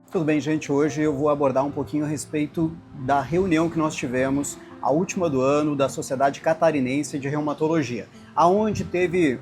Tudo bem, gente? Hoje eu vou abordar um pouquinho a respeito da reunião que nós tivemos, a última do ano, da Sociedade Catarinense de Reumatologia, aonde teve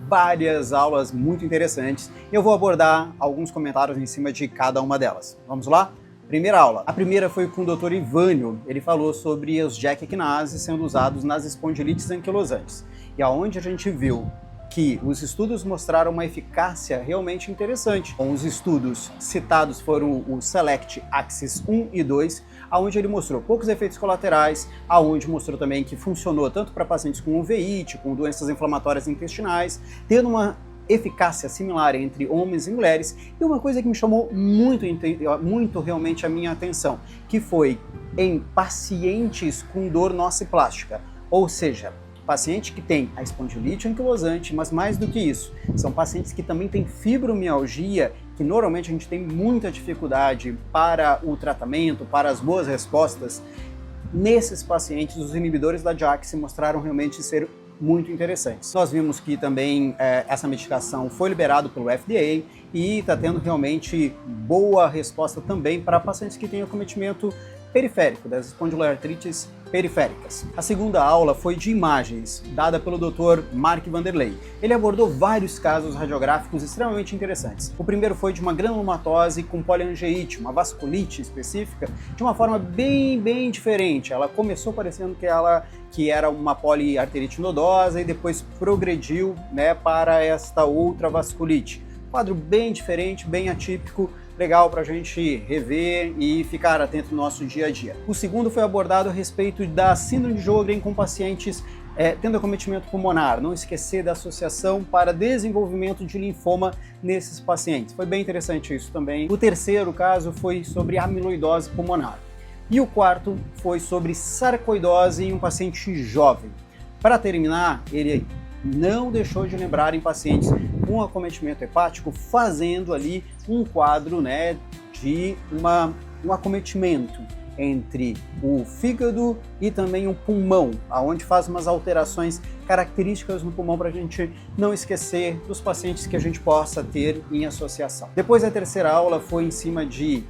várias aulas muito interessantes. Eu vou abordar alguns comentários em cima de cada uma delas. Vamos lá? Primeira aula. A primeira foi com o Dr. Ivânio. Ele falou sobre os JAK kinases sendo usados nas espondilites anquilosantes. E aonde a gente viu que os estudos mostraram uma eficácia realmente interessante. Os estudos citados foram o SELECT AXIS 1 e 2, onde ele mostrou poucos efeitos colaterais, aonde mostrou também que funcionou tanto para pacientes com uveíte, com doenças inflamatórias intestinais, tendo uma eficácia similar entre homens e mulheres. E uma coisa que me chamou muito realmente a minha atenção, que foi em pacientes com dor nociplástica, ou seja, paciente que tem a espondilite anquilosante, mas mais do que isso, são pacientes que também têm fibromialgia, que normalmente a gente tem muita dificuldade para o tratamento, para as boas respostas. Nesses pacientes, os inibidores da JAK se mostraram realmente ser muito interessantes. Nós vimos que também essa medicação foi liberada pelo FDA e está tendo realmente boa resposta também para pacientes que têm acometimento periférico, das espondiloartrites periféricas. A segunda aula foi de imagens, dada pelo Dr. Mark Vanderlei. Ele abordou vários casos radiográficos extremamente interessantes. O primeiro foi de uma granulomatose com poliangeite, uma vasculite específica, de uma forma bem diferente. Ela começou parecendo que era uma poliarterite nodosa e depois progrediu, para esta outra vasculite. Quadro bem diferente, bem atípico, legal para a gente rever e ficar atento no nosso dia a dia. O segundo foi abordado a respeito da síndrome de Sjögren com pacientes tendo acometimento pulmonar, não esquecer da associação para desenvolvimento de linfoma nesses pacientes. Foi bem interessante isso também. O terceiro caso foi sobre amiloidose pulmonar. E o quarto foi sobre sarcoidose em um paciente jovem. Para terminar, ele não deixou de lembrar em pacientes com acometimento hepático, fazendo ali um quadro de um acometimento entre o fígado e também o pulmão, aonde faz umas alterações características no pulmão para a gente não esquecer dos pacientes que a gente possa ter em associação. Depois a terceira aula foi em cima de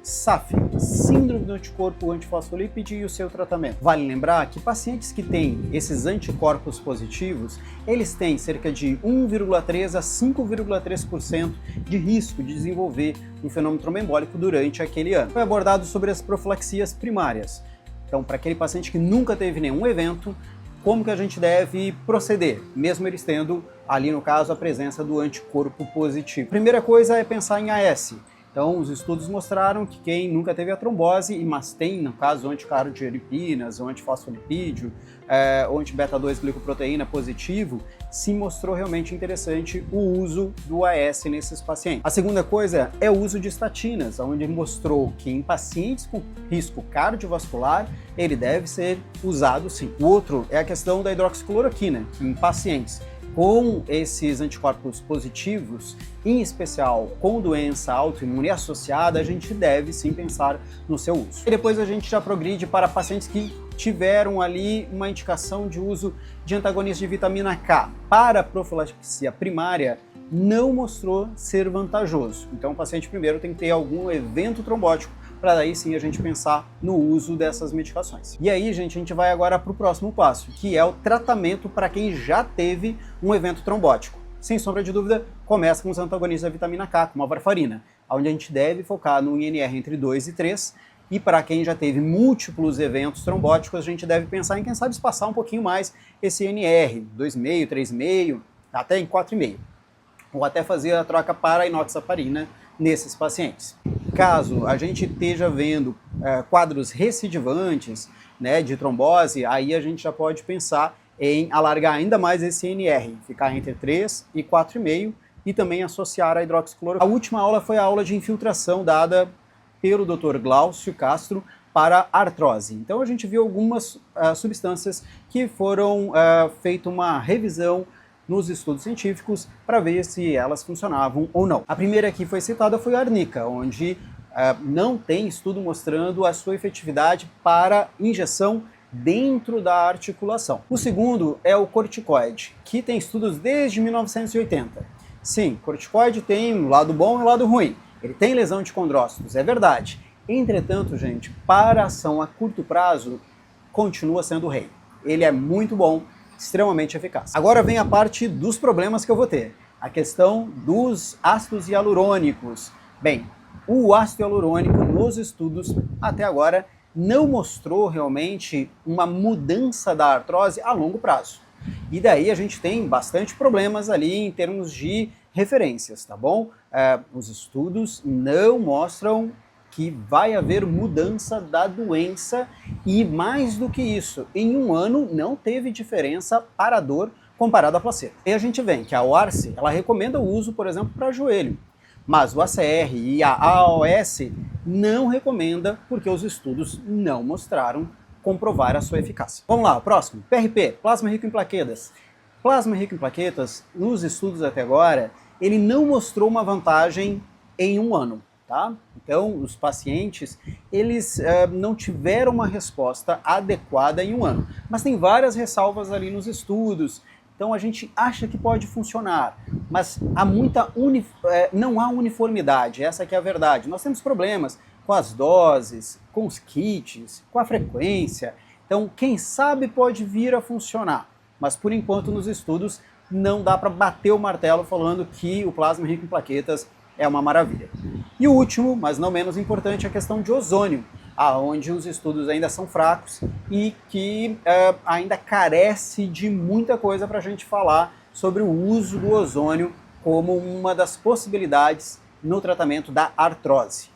SAF, síndrome do anticorpo antifosfolípide e o seu tratamento. Vale lembrar que pacientes que têm esses anticorpos positivos, eles têm cerca de 1,3 a 5,3% de risco de desenvolver um fenômeno tromboembólico durante aquele ano. Foi abordado sobre as profilaxias primárias. Então, para aquele paciente que nunca teve nenhum evento, como que a gente deve proceder, mesmo eles tendo ali, no caso, a presença do anticorpo positivo. Primeira coisa é pensar em AS. Então, os estudos mostraram que quem nunca teve a trombose, mas tem, no caso, anticardiolipinas, ou antifosfolipídio, ou anti-beta-2-glicoproteína positivo, se mostrou realmente interessante o uso do AS nesses pacientes. A segunda coisa é o uso de estatinas, onde mostrou que em pacientes com risco cardiovascular, ele deve ser usado sim. O outro é a questão da hidroxicloroquina, que em pacientes com esses anticorpos positivos, em especial com doença autoimune associada, a gente deve sim pensar no seu uso. E depois a gente já progride para pacientes que tiveram ali uma indicação de uso de antagonistas de vitamina K. Para a profilaxia primária, não mostrou ser vantajoso. Então o paciente primeiro tem que ter algum evento trombótico para daí sim a gente pensar no uso dessas medicações. E aí, gente, a gente vai agora para o próximo passo, que é o tratamento para quem já teve um evento trombótico. Sem sombra de dúvida, começa com os antagonistas da vitamina K, como a varfarina, onde a gente deve focar no INR entre 2 e 3, e para quem já teve múltiplos eventos trombóticos, a gente deve pensar em, quem sabe, espaçar um pouquinho mais esse INR, 2,5, 3,5, até em 4,5, ou até fazer a troca para a inoxaparina nesses pacientes. Caso a gente esteja vendo quadros recidivantes de trombose, aí a gente já pode pensar em alargar ainda mais esse NR, ficar entre 3 e 4,5 e também associar a hidroxicloroquina. A última aula foi a aula de infiltração dada pelo Dr. Glaucio Castro para artrose. Então a gente viu algumas substâncias que foram feita uma revisão nos estudos científicos para ver se elas funcionavam ou não. A primeira que foi citada foi a arnica, onde não tem estudo mostrando a sua efetividade para injeção dentro da articulação. O segundo é o corticoide, que tem estudos desde 1980. Sim, corticoide tem um lado bom e um lado ruim. Ele tem lesão de condrócitos, é verdade. Entretanto, gente, para ação a curto prazo, continua sendo o rei. Ele é muito bom, extremamente eficaz. Agora vem a parte dos problemas que eu vou ter. A questão dos ácidos hialurônicos. Bem, o ácido hialurônico nos estudos até agora não mostrou realmente uma mudança da artrose a longo prazo. E daí a gente tem bastante problemas ali em termos de referências, tá bom? Os estudos não mostram que vai haver mudança da doença e mais do que isso, em um ano não teve diferença para a dor comparado à placebo. E a gente vê que a OARSE, ela recomenda o uso, por exemplo, para joelho, mas o ACR e a AOS não recomenda porque os estudos não mostraram comprovar a sua eficácia. Vamos lá, próximo, PRP, plasma rico em plaquetas. Plasma rico em plaquetas, nos estudos até agora, ele não mostrou uma vantagem em um ano. Tá? Então, os pacientes, eles não tiveram uma resposta adequada em um ano. Mas tem várias ressalvas ali nos estudos, então a gente acha que pode funcionar, mas há não há uniformidade, essa que é a verdade. Nós temos problemas com as doses, com os kits, com a frequência, então quem sabe pode vir a funcionar, mas por enquanto nos estudos não dá para bater o martelo falando que o plasma rico em plaquetas é uma maravilha. E o último, mas não menos importante, é a questão de ozônio, onde os estudos ainda são fracos e que ainda carece de muita coisa para a gente falar sobre o uso do ozônio como uma das possibilidades no tratamento da artrose.